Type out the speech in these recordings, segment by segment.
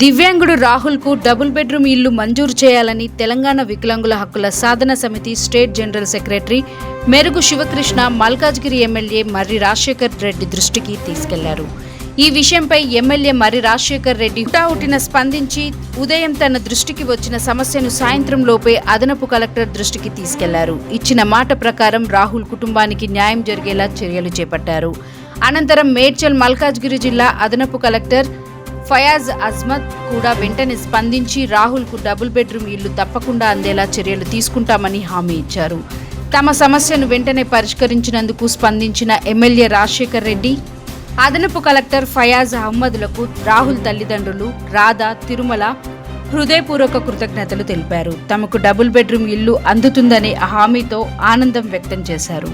దివ్యాంగుడు రాహుల్కు double bedroom ఇల్లు మంజూరు చేయాలని తెలంగాణ వికలాంగుల హక్కుల సాధన సమితి స్టేట్ జనరల్ సెక్రటరీ మెరుగు శివకృష్ణ మల్కాజ్గిరి ఎమ్మెల్యే మర్రి రాజశేఖర్ రెడ్డి దృష్టికి తీసుకెళ్లారు. ఈ విషయంపై ఎమ్మెల్యే మర్రి రాజశేఖర్ రెడ్డి హుటాహుటిన స్పందించి ఉదయం తన దృష్టికి వచ్చిన సమస్యను సాయంత్రం లోపే అదనపు కలెక్టర్ దృష్టికి తీసుకెళ్లారు. ఇచ్చిన మాట ప్రకారం రాహుల్ కుటుంబానికి న్యాయం జరిగేలా చర్యలు చేపట్టారు. అనంతరం మేడ్చల్ మల్కాజ్గిరి జిల్లా అదనపు కలెక్టర్ ఫయాజ్ అజ్మత్ కూడా వెంటనే స్పందించి రాహుల్కు డబుల్ బెడ్రూమ్ ఇల్లు తప్పకుండా అందేలా చర్యలు తీసుకుంటామని హామీ ఇచ్చారు. తమ సమస్యను వెంటనే పరిష్కరించినందుకు స్పందించిన ఎమ్మెల్యే రాజశేఖర్ రెడ్డి అదనపు కలెక్టర్ ఫయాజ్ అహ్మద్లకు రాహుల్ తల్లిదండ్రులు రాధా, తిరుమల హృదయపూర్వక కృతజ్ఞతలు తెలిపారు. తమకు డబుల్ బెడ్రూమ్ ఇల్లు అందుతుందనే హామీతో ఆనందం వ్యక్తం చేశారు.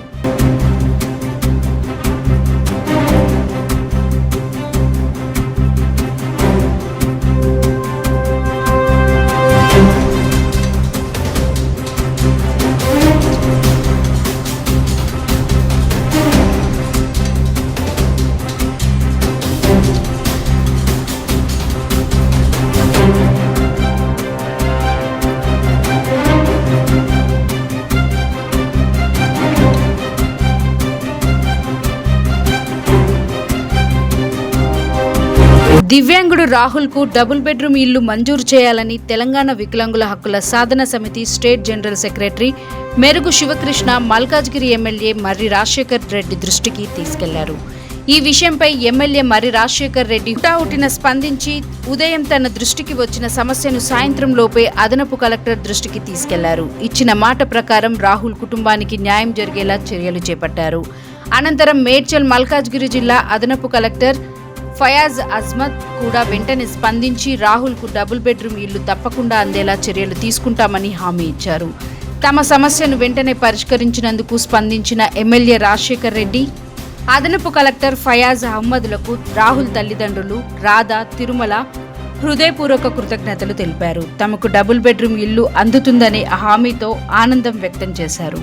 దివ్యాంగుడు రాహుల్కు డబుల్ బెడ్రూమ్ ఇల్లు మంజూరు చేయాలని తెలంగాణ వికలాంగుల హక్కుల సాధన సమితి స్టేట్ జనరల్ సెక్రటరీ మెరుగు శివకృష్ణ మల్కాజ్గిరి ఎమ్మెల్యే మర్రి రాజశేఖర్ రెడ్డి దృష్టికి తీసుకెళ్లారు. ఈ విషయంపై ఎమ్మెల్యే మర్రి రాజశేఖర్ రెడ్డి హుటాహుటిన స్పందించి ఉదయం తన దృష్టికి వచ్చిన సమస్యను సాయంత్రం లోపే అదనపు కలెక్టర్ దృష్టికి తీసుకెళ్లారు. ఇచ్చిన మాట ప్రకారం రాహుల్ కుటుంబానికి న్యాయం జరిగేలా చర్యలు చేపట్టారు. అనంతరం మేడ్చల్ మల్కాజ్గిరి జిల్లా అదనపు కలెక్టర్ ఫయాజ్ అజ్మత్ కూడా వెంటనే స్పందించి రాహుల్కు డబుల్ బెడ్రూమ్ ఇల్లు తప్పకుండా అందేలా చర్యలు తీసుకుంటామని హామీ ఇచ్చారు. తమ సమస్యను వెంటనే పరిష్కరించినందుకు స్పందించిన ఎమ్మెల్యే రాజశేఖర్ రెడ్డి అదనపు కలెక్టర్ ఫయాజ్ అహ్మద్లకు రాహుల్ తల్లిదండ్రులు రాధా, తిరుమల హృదయపూర్వక కృతజ్ఞతలు తెలిపారు. తమకు డబుల్ బెడ్రూమ్ ఇల్లు అందుతుందనే హామీతో ఆనందం వ్యక్తం చేశారు.